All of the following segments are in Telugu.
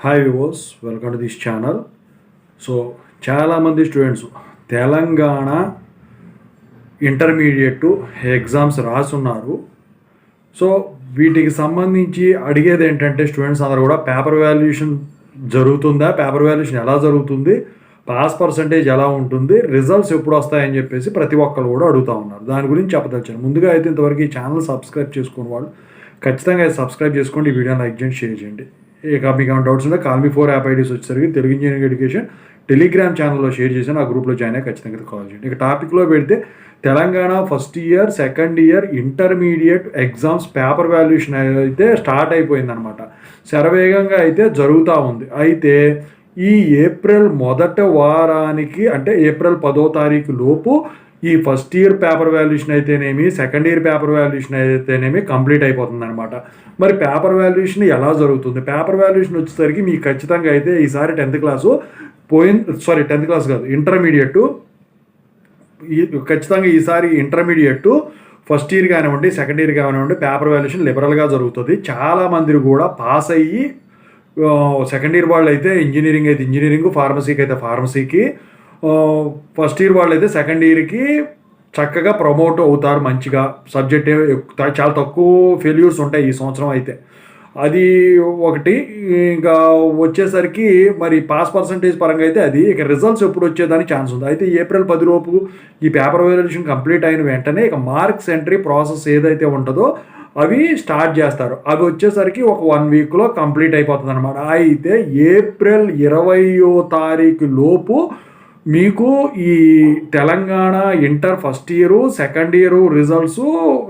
Hi viewers, welcome to this channel. So చాలామంది స్టూడెంట్స్ తెలంగాణ ఇంటర్మీడియట్ ఎగ్జామ్స్ రాసున్నారు. సో వీటికి సంబంధించి అడిగేది ఏంటంటే స్టూడెంట్స్ అందరూ కూడా పేపర్ వాల్యుయేషన్ జరుగుతుందా, పేపర్ వాల్యుయేషన్ ఎలా జరుగుతుంది, పాస్ పర్సంటేజ్ ఎలా ఉంటుంది, రిజల్ట్స్ ఎప్పుడు వస్తాయని చెప్పేసి ప్రతి ఒక్కరు కూడా అడుగుతూ ఉన్నారు. దాని గురించి చెప్పదలిచాను. ముందుగా అయితే ఇంతవరకు ఈ ఛానల్ సబ్స్క్రైబ్ చేసుకున్న వాళ్ళు ఖచ్చితంగా సబ్స్క్రైబ్ చేసుకోండి, ఈ వీడియోని లైక్ చేయండి, షేర్ చేయండి. ఇక మీకు ఏమైనా డౌట్స్ ఉంటే కాల్ మీ 4 యాప్ ఐడీస్ వచ్చేసరికి తెలుగు ఇంజనీరింగ్ ఎడ్యుకేషన్ టెలిగ్రామ్ ఛానల్లో షేర్ చేశాను. ఆ గ్రూప్లో జాయిన్ అయ్యి ఖచ్చితంగా కాల్ చేయండి. ఇక టాపిక్లో పెడితే Telangana first year, second year intermediate exams paper valuation అయితే స్టార్ట్ అయిపోయిందనమాట. శరవేగంగా అయితే జరుగుతూ ఉంది. అయితే ఈ ఏప్రిల్ మొదటి వారానికి అంటే ఏప్రిల్ 10వ తారీఖు లోపు ఈ ఫస్ట్ ఇయర్ పేపర్ వాల్యుయేషన్ అయితేనేమి, సెకండ్ ఇయర్ పేపర్ వాల్యుయేషన్ అయితేనేమి కంప్లీట్ అయిపోతుంది అనమాట. మరి పేపర్ వాల్యుయేషన్ ఎలా జరుగుతుంది? పేపర్ వాల్యుయేషన్ వచ్చేసరికి మీకు ఖచ్చితంగా అయితే ఈసారి 10th క్లాసు 10th క్లాస్ కాదు, ఇంటర్మీడియట్ ఖచ్చితంగా ఈసారి ఇంటర్మీడియట్ ఫస్ట్ ఇయర్ కానివ్వండి, సెకండ్ ఇయర్ కానివ్వండి, పేపర్ వాల్యుయేషన్ లిబరల్గా జరుగుతుంది. చాలామంది కూడా పాస్ అయ్యి సెకండ్ ఇయర్ వాళ్ళు అయితే ఇంజనీరింగ్ అయితే ఇంజనీరింగ్, ఫార్మసీకి అయితే ఫార్మసీకి, ఫస్ట్ ఇయర్ వాళ్ళు అయితే సెకండ్ ఇయర్కి చక్కగా ప్రమోట్ అవుతారు. మంచిగా సబ్జెక్ట్ చాలా తక్కువ ఫెయిల్యూర్స్ ఉంటాయి ఈ సంవత్సరం అయితే. అది ఒకటి. ఇంకా వచ్చేసరికి మరి పాస్ పర్సంటేజ్ పరంగా అయితే అది ఇక రిజల్ట్స్ ఎప్పుడు వచ్చేదానికి ఛాన్స్ ఉంది. అయితే ఏప్రిల్ 10 లోపు ఈ పేపర్ వాల్యుయేషన్ కంప్లీట్ అయిన వెంటనే ఇక మార్క్స్ ఎంట్రీ ప్రాసెస్ ఏదైతే ఉంటుందో అవి స్టార్ట్ చేస్తారు. అవి వచ్చేసరికి ఒక 1 వీక్లో కంప్లీట్ అయిపోతుంది అనమాట. అయితే ఏప్రిల్ 20వ తారీఖు లోపు మీకు ఈ Telangana inter first year, second year results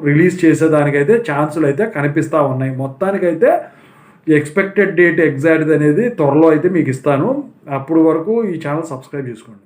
release చేసేదానికైతే ఛాన్సులు అయితే కనిపిస్తూ ఉన్నాయి. మొత్తానికైతే ఎక్స్పెక్టెడ్ డేట్ ఎగ్జాక్ట్ అనేది త్వరలో అయితే మీకు ఇస్తాను. అప్పుడు వరకు ఈ ఛానల్ సబ్స్క్రైబ్ చేసుకోండి.